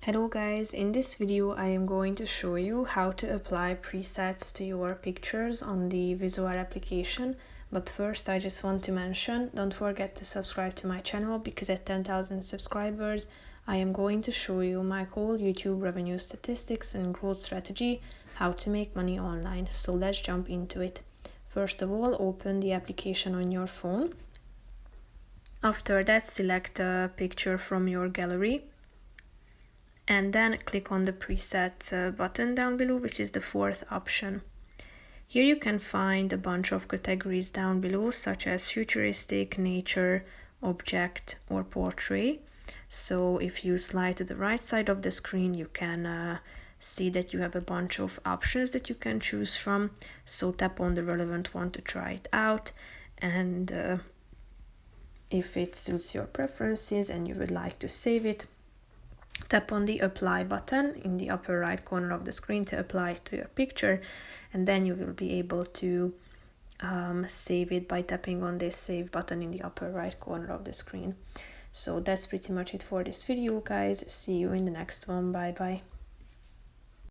Hello guys, in this video I am going to show you how to apply presets to your pictures on the Visoir application. But first I just want to mention, don't forget to subscribe to my channel because at 10,000 subscribers I am going to show you my whole YouTube revenue statistics and growth strategy, how to make money online. So let's jump into it. First of all, open the application on your phone. After that, select a picture from your gallery. And then click on the preset button down below, which is the fourth option. Here you can find a bunch of categories down below, such as futuristic, nature, object, or portrait. So if you slide to the right side of the screen, you can see that you have a bunch of options that you can choose from. So tap on the relevant one to try it out. And if it suits your preferences and you would like to save it, tap on the apply button in the upper right corner of the screen to apply it to your picture, and then you will be able to save it by tapping on this save button in the upper right corner of the screen. So that's pretty much it for this video, guys. See you in the next one. Bye bye.